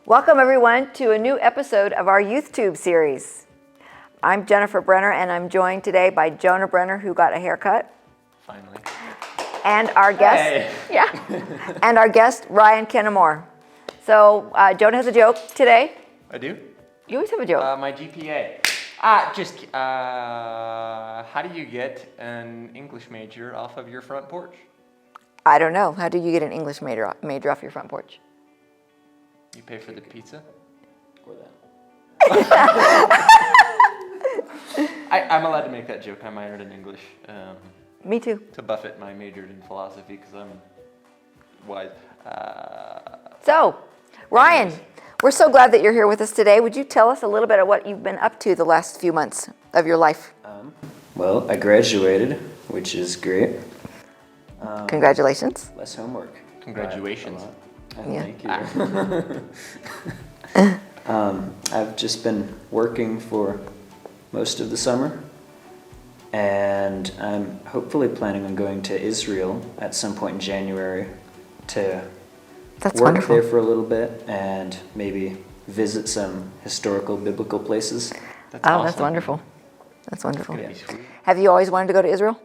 Welcome everyone to a new episode of our YouthTube series. I'm Jennifer Brenner and I'm joined today by Jonah Brenner, who got a haircut. Finally. And our guest, and our guest, Ryan Kennemore. So Jonah has a joke today. I do? You always have a joke. My GPA. How do you get an English major off of your front porch? I don't know. How do you get an English major off your front porch? You pay for the pizza? Or that. I'm allowed to make that joke. I minored in English. Me too. To Buffett, I majored in philosophy because I'm wise. So, Ryan, we're so glad that you're here with us today. Would you tell us a little bit of what you've been up to the last few months of your life? Well, I graduated, which is great. Congratulations. Less homework. Congratulations. Yeah. Thank you. I've just been working for most of the summer, and I'm hopefully planning on going to Israel at some point in January to That's work wonderful. there for a little bit and maybe visit some historical biblical places. That's Oh, awesome. that's wonderful. That's wonderful. Gonna be sweet. Have you always wanted to go to Israel?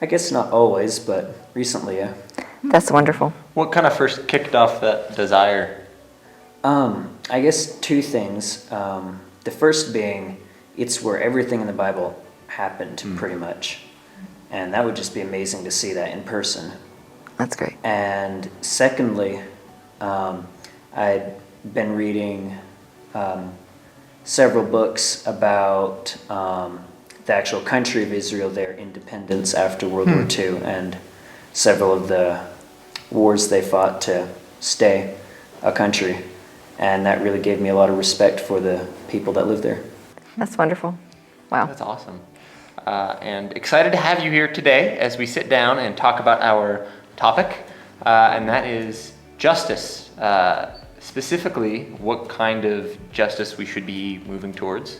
I guess not always, but recently, yeah. That's wonderful. What kind of first kicked off that desire? I guess two things. The first being, it's where everything in the Bible happened, pretty much. And that would just be amazing to see that in person. That's great. And secondly, I'd been reading several books about the actual country of Israel, their independence after World War II, and several of the wars they fought to stay a country. And that really gave me a lot of respect for the people that live there. That's wonderful. Wow. That's awesome. And excited to have you here today as we sit down and talk about our topic, and that is justice. Specifically, what kind of justice we should be moving towards.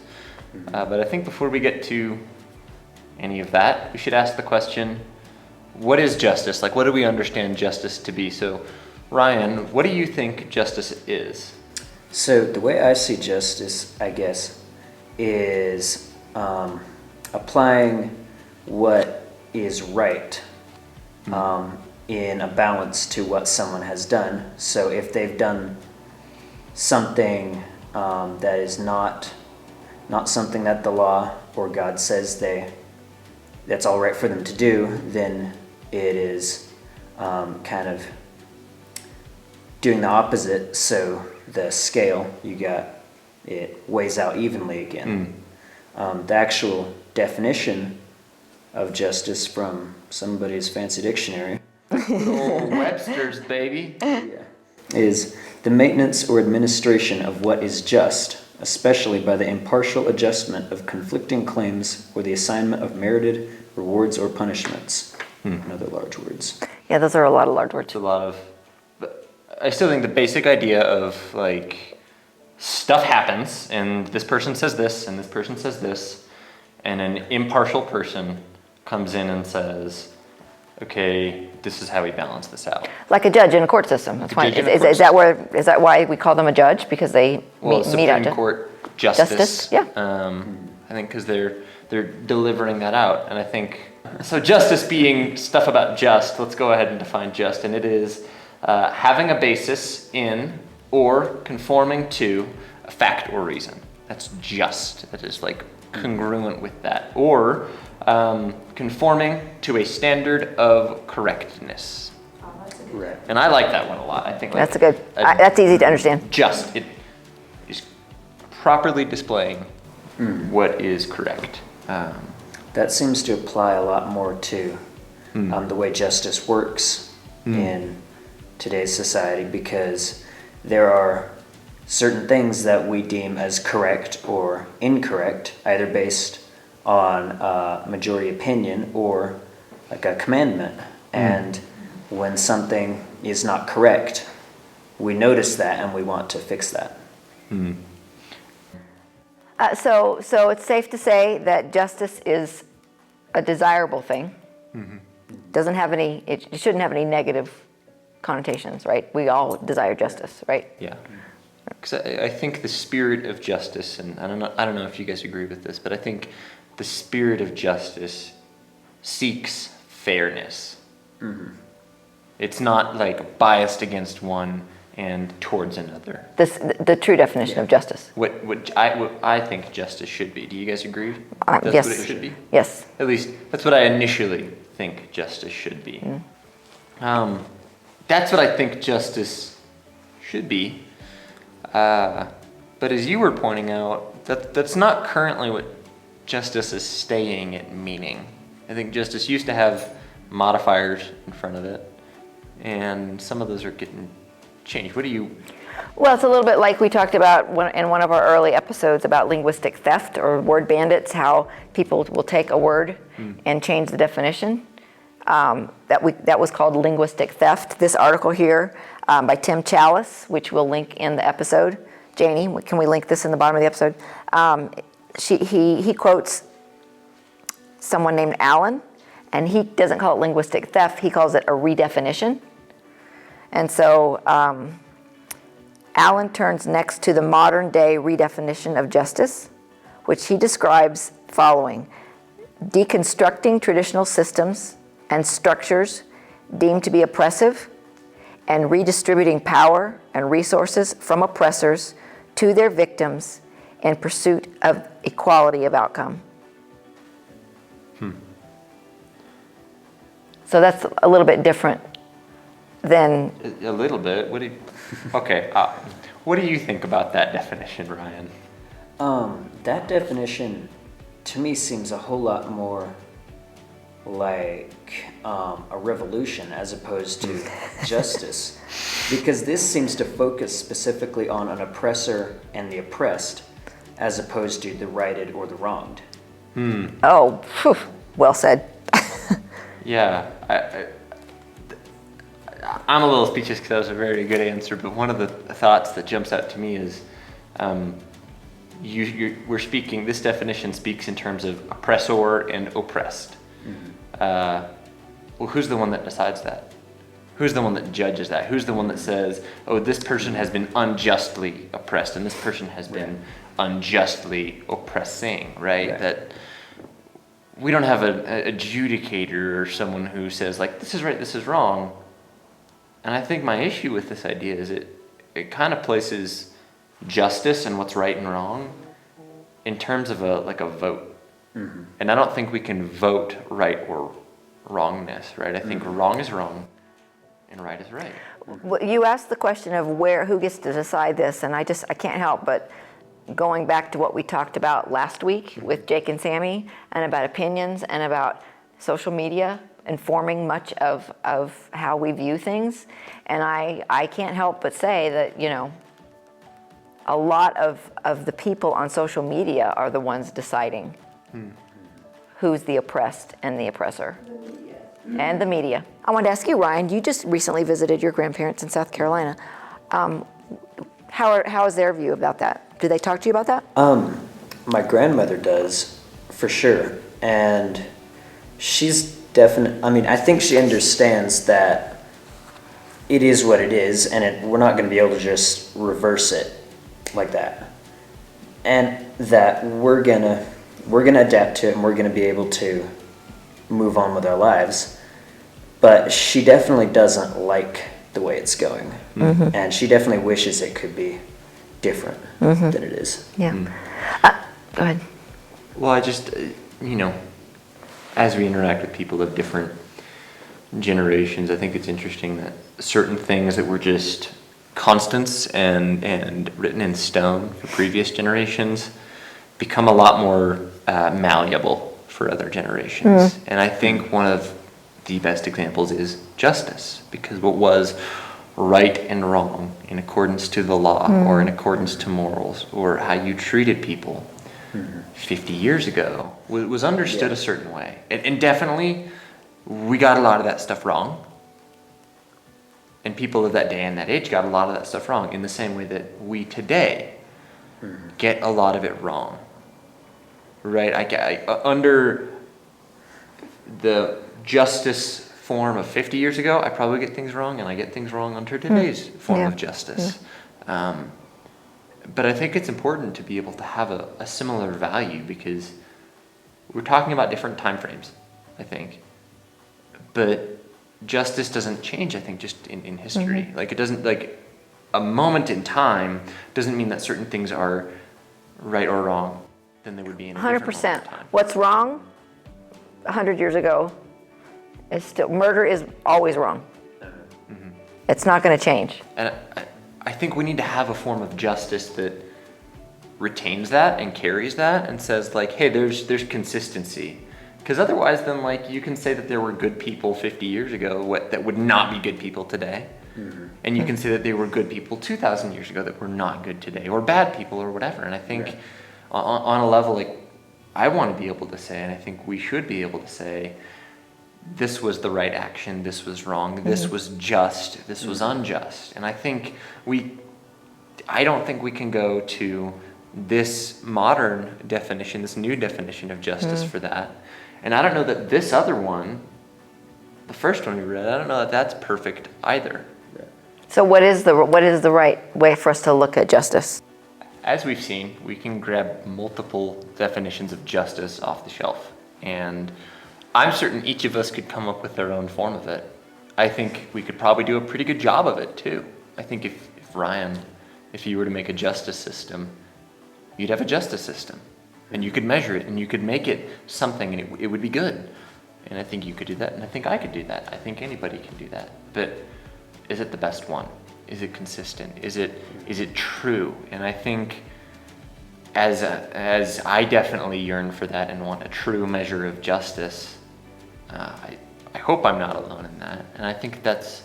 But I think before we get to any of that, we should ask the question, what is justice? Like, what do we understand justice to be? So, Ryan, what do you think justice is? So the way I see justice, I guess, is applying what is right in a balance to what someone has done. So if they've done something that is not something that the law or God says that's all right for them to do, then it is kind of doing the opposite. So the scale it weighs out evenly again. The actual definition of justice from somebody's fancy dictionary Oh, Webster's, baby. is the maintenance or administration of what is just, especially by the impartial adjustment of conflicting claims or the assignment of merited rewards or punishments. Another large words. Yeah, those are a lot of large words. It's a lot of, but I still think the basic idea of like stuff happens and this person says this and this person says this, and an impartial person comes in and says, okay, this is how we balance this out. Like a judge in a court system. That's why. judge in a Is court that why we call them a judge? Because they meet Supreme out. Court justice. Justice, yeah. I think because they're delivering that out, and I think so. Justice being stuff about just. Let's go ahead and define just, and it is having a basis in or conforming to a fact or reason. That's just. That is like congruent with that, or conforming to a standard of correctness. Right. And I like that one a lot. I think like, That's a good. That's easy to understand. just. It is properly displaying what is correct. That seems to apply a lot more to the way justice works in today's society, because there are certain things that we deem as correct or incorrect, either based on majority opinion or like a commandment. And when something is not correct, we notice that and we want to fix that. So it's safe to say that justice is a desirable thing. Doesn't have any. It shouldn't have any negative connotations, right? We all desire justice, right? Yeah. Because I think the spirit of justice, and I don't know if you guys agree with this, but I think the spirit of justice seeks fairness. It's not like biased against one and towards another. The true definition of justice. What I think justice should be. Do you guys agree? That's Yes. what it should be? Yes. At least that's what I initially think justice should be. That's what I think justice should be. But as you were pointing out, that's not currently what justice is staying at meaning. I think justice used to have modifiers in front of it, and some of those are getting changed. What do you... Well, it's a little bit like we talked about in one of our early episodes about linguistic theft or word bandits, how people will take a word and change the definition. That was called linguistic theft. This article here by Tim Chalice, which we'll link in the episode. Janie, can we link this in the bottom of the episode? He quotes someone named Alan, and he doesn't call it linguistic theft, he calls it a redefinition. And so Alan turns next to the modern day redefinition of justice, which he describes following: deconstructing traditional systems and structures deemed to be oppressive and redistributing power and resources from oppressors to their victims in pursuit of equality of outcome. So that's a little bit different than... A little bit. What do you... Okay. What do you think about that definition, Ryan? That definition to me seems a whole lot more like a revolution as opposed to justice, because this seems to focus specifically on an oppressor and the oppressed as opposed to the righted or the wronged. Oh, phew, well said. Yeah. I'm a little speechless because that was a very good answer, but one of the thoughts that jumps out to me is we're speaking, this definition speaks in terms of oppressor and oppressed. Well, who's the one that decides that? Who's the one that judges that? Who's the one that says, oh, this person has been unjustly oppressed and this person has been unjustly oppressing, right? That we don't have an adjudicator or someone who says, like, this is right, this is wrong. And I think my issue with this idea is it kind of places justice and what's right and wrong in terms of a vote. And I don't think we can vote right or wrongness, right? I think wrong is wrong and right is right. Well, you asked the question of who gets to decide this, and I can't help but going back to what we talked about last week with Jake and Sammy, and about opinions and about social media informing much of how we view things. And I can't help but say that, you know, a lot of the people on social media are the ones deciding who's the oppressed and the oppressor. And the media. I wanted to ask you, Ryan, you just recently visited your grandparents in South Carolina. How is their view about that? Do they talk to you about that? My grandmother does, for sure. And she's definitely, I mean, I think she understands that it is what it is, and we're not going to be able to just reverse it like that. And that we're gonna adapt to it, and we're gonna be able to move on with our lives. But she definitely doesn't like the way it's going, and she definitely wishes it could be different than it is. Yeah. Go ahead. Well, I just, as we interact with people of different generations, I think it's interesting that certain things that were just constants and written in stone for previous generations become a lot more malleable for other generations. And I think one of the best examples is justice, because what was right and wrong in accordance to the law or in accordance to morals or how you treated people 50 years ago was understood a certain way. And definitely we got a lot of that stuff wrong. And people of that day and that age got a lot of that stuff wrong in the same way that we today get a lot of it wrong. Right? Under the justice form of 50 years ago, I probably get things wrong, and I get things wrong under today's form Yeah. of justice. But I think it's important to be able to have a similar value, because we're talking about different time frames, I think. But justice doesn't change, I think, just in history. Like, it doesn't, like, a moment in time doesn't mean that certain things are right or wrong than they would be in a different moment 100%. in time. What's wrong 100 years ago is still, murder is always wrong. It's not going to change. And I think we need to have a form of justice that retains that and carries that and says, like, hey, there's consistency. Because otherwise, then, like, you can say that there were good people 50 years ago that would not be good people today. And you can say that they were good people 2,000 years ago that were not good today, or bad people, or whatever. And I think Right. on a level, like, I want to be able to say, and I think we should be able to say, this was the right action, this was wrong, this was just, this was unjust. And I don't think we can go to this modern definition, this new definition of justice for that. And I don't know that this other one, the first one we read, I don't know that that's perfect either. So what is the right way for us to look at justice? As we've seen, we can grab multiple definitions of justice off the shelf. And I'm certain each of us could come up with their own form of it. I think we could probably do a pretty good job of it too. I think if Ryan, if you were to make a justice system, you'd have a justice system. And you could measure it, and you could make it something, and it would be good. And I think you could do that, and I think I could do that. I think anybody can do that. But is it the best one? Is it consistent? Is it true? And I think as I definitely yearn for that and want a true measure of justice, I hope I'm not alone in that. And I think that's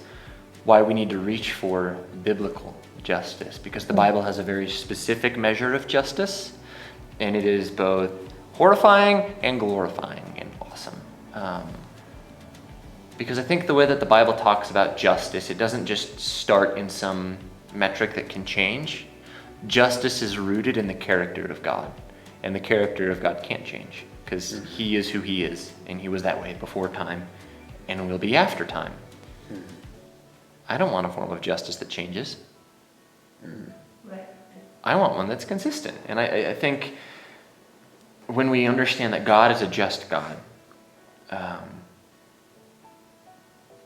why we need to reach for biblical justice, because the Bible has a very specific measure of justice, and it is both horrifying and glorifying and awesome. Because I think the way that the Bible talks about justice, it doesn't just start in some metric that can change. Justice is rooted in the character of God, and the character of God can't change, because he is who he is, and he was that way before time, and will be after time. I don't want a form of justice that changes. I want one that's consistent. And I think when we understand that God is a just God,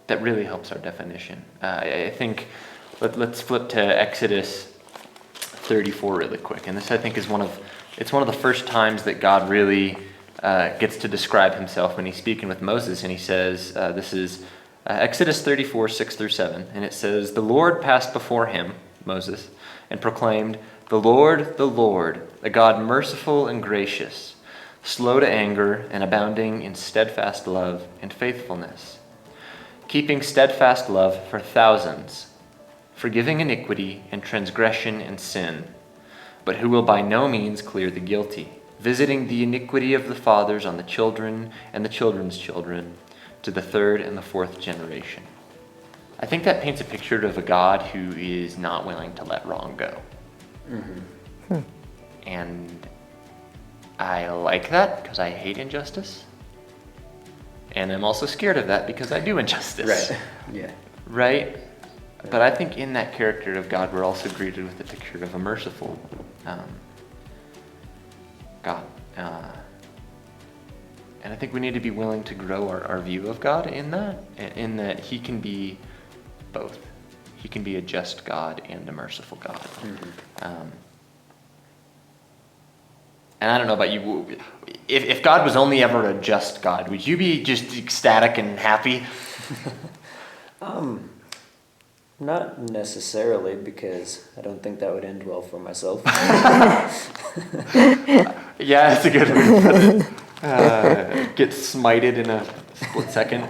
that really helps our definition. I think, let's flip to Exodus 34 really quick. And this, I think, is one of the first times that God really gets to describe himself when he's speaking with Moses. And he says, this is Exodus 34, 6 through 7. And it says, "The Lord passed before him," Moses, "and proclaimed, 'The Lord, a God merciful and gracious, slow to anger and abounding in steadfast love and faithfulness, keeping steadfast love for thousands, forgiving iniquity and transgression and sin, but who will by no means clear the guilty, visiting the iniquity of the fathers on the children and the children's children, to the third and the fourth generation.'" I think that paints a picture of a God who is not willing to let wrong go. And I like that because I hate injustice. And I'm also scared of that because I do injustice. Right. Yeah. Right? But I think in that character of God, we're also greeted with the picture of a merciful God. And I think we need to be willing to grow our view of God in that he can be both. He can be a just God and a merciful God. And I don't know about you, if God was only ever a just God, would you be just ecstatic and happy? Not necessarily, because I don't think that would end well for myself. Yeah, that's a good way to put it. Get smited in a split second.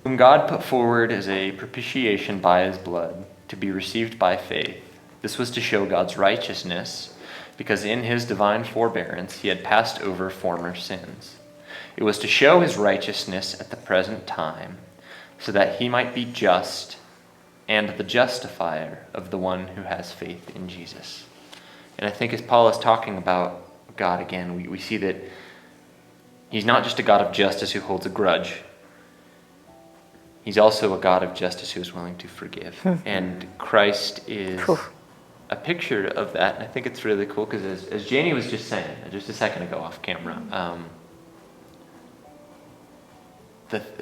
Whom God put forward as a propitiation by his blood, to be received by faith. This was to show God's righteousness, because in his divine forbearance he had passed over former sins. It was to show his righteousness at the present time, so that he might be just and the justifier of the one who has faith in Jesus. And I think as Paul is talking about God again, we see that he's not just a God of justice who holds a grudge. He's also a God of justice who is willing to forgive. And Christ is a picture of that. And I think it's really cool because as Janie was just saying, just a second ago off camera,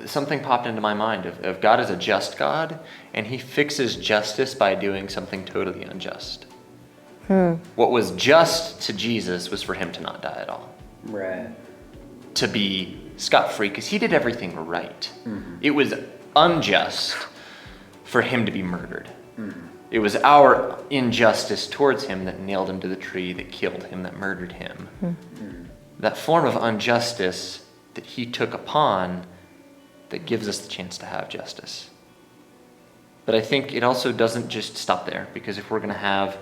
something popped into my mind of God is a just God, and he fixes justice by doing something totally unjust. What was just to Jesus was for him to not die at all. Right. To be scot-free, because he did everything right. It was unjust for him to be murdered. It was our injustice towards him that nailed him to the tree, that killed him, that murdered him. That form of injustice that he took upon that gives us the chance to have justice. But I think it also doesn't just stop there, because if we're going to have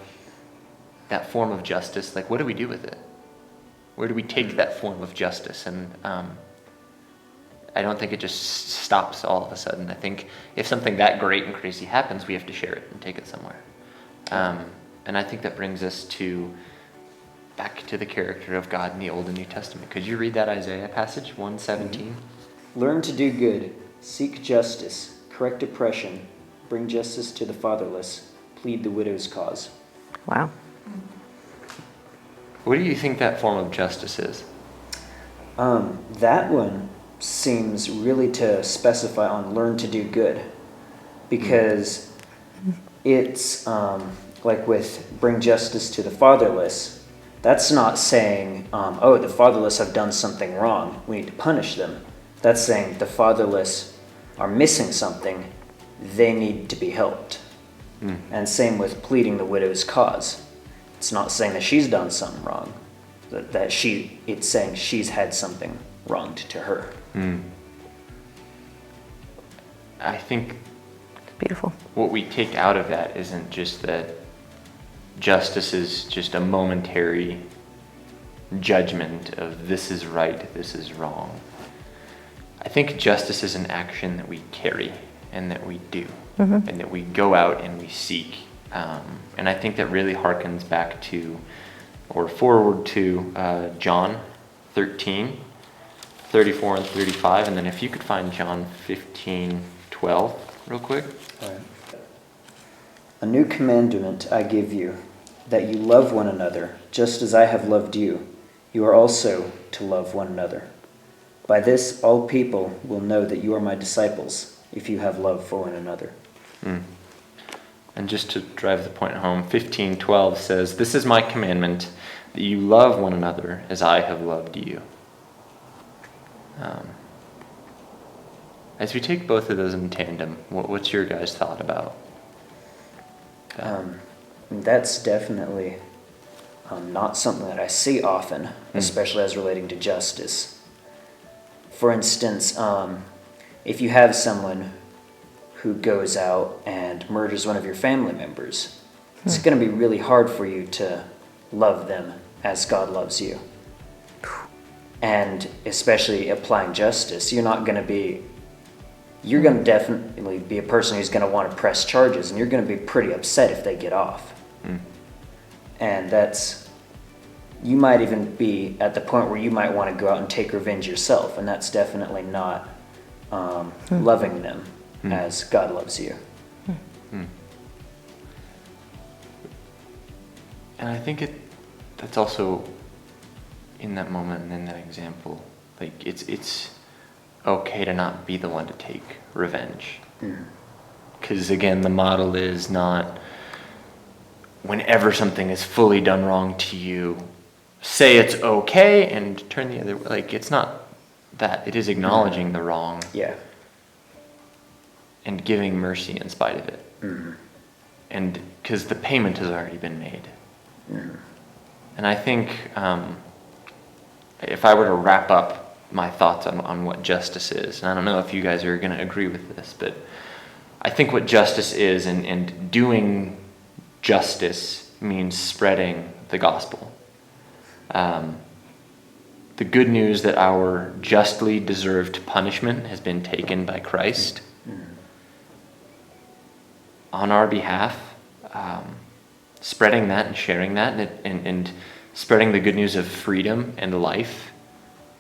that form of justice, like, what do we do with it? Where do we take that form of justice? And I don't think it just stops all of a sudden. I think if something that great and crazy happens, we have to share it and take it somewhere. And I think that brings us back to the character of God in the Old and New Testament. Could you read that Isaiah passage, 1:17? Learn to do good, seek justice, correct oppression, bring justice to the fatherless, plead the widow's cause. Wow. What do you think that form of justice is? That one seems really to specify on learn to do good, because it's like with bring justice to the fatherless. That's not saying, oh, the fatherless have done something wrong, we need to punish them. That's saying the fatherless are missing something, they need to be helped. And same with pleading the widow's cause. It's not saying that she's done something wrong, it's saying she's had something wronged to her. I think Beautiful. what we take out of that isn't just that justice is just a momentary judgment of this is right, this is wrong. I think justice is an action that we carry and that we do, and that we go out and we seek. And I think that really harkens back to, or forward to, John 13, 34 and 35. And then if you could find John 15, 12 real quick. All right. A new commandment I give you, that you love one another, just as I have loved you. You are also to love one another. By this, all people will know that you are my disciples, if you have love for one another. And just to drive the point home, 15:12 says, "This is my commandment, that you love one another as I have loved you." As we take both of those in tandem, what's your guys' thought about that? That's definitely not something that I see often, especially as relating to justice. For instance, if you have someone who goes out and murders one of your family members, it's going to be really hard for you to love them as God loves you. And especially applying justice, you're going to definitely be a person who's going to want to press charges, and you're going to be pretty upset if they get off. And you might even be at the point where you might want to go out and take revenge yourself, and that's definitely not loving them as God loves you. And I think that's also in that moment and in that example, like it's okay to not be the one to take revenge. Because again, the model is not whenever something is fully done wrong to you, say it's okay and turn the other way. Like, it's not that. It is acknowledging the wrong. Yeah. And giving mercy in spite of it. And because the payment has already been made. And I think if I were to wrap up my thoughts on what justice is, and I don't know if you guys are going to agree with this, but I think what justice is, and doing justice means spreading the gospel. The good news that our justly deserved punishment has been taken by Christ on our behalf, spreading that and sharing that, and spreading the good news of freedom and life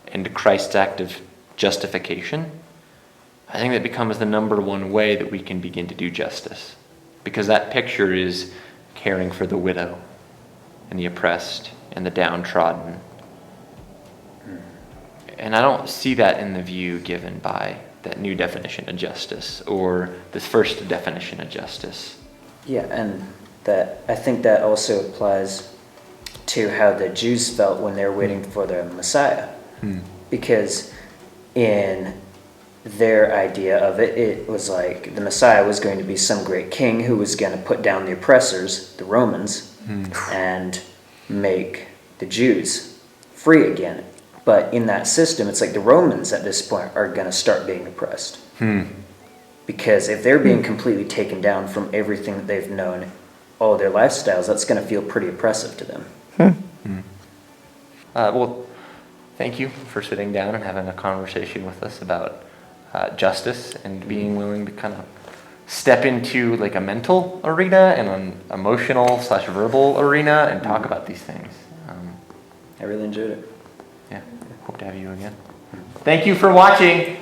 and Christ's act of justification. I think that becomes the number one way that we can begin to do justice. Because that picture is caring for the widow and the oppressed and the downtrodden. And I don't see that in the view given by that new definition of justice or this first definition of justice. Yeah, and that I think that also applies to how the Jews felt when they were waiting for the Messiah. Because in their idea of it, it was like the Messiah was going to be some great king who was going to put down the oppressors, the Romans, and make the Jews free again. But in that system, it's like the Romans at this point are going to start being oppressed. Because if they're being completely taken down from everything that they've known, all their lifestyles, that's going to feel pretty oppressive to them. Well, thank you for sitting down and having a conversation with us about justice and being willing to kind of step into like a mental arena and an emotional/verbal arena and talk about these things. I really enjoyed it. Yeah, hope to have you again. Thank you for watching.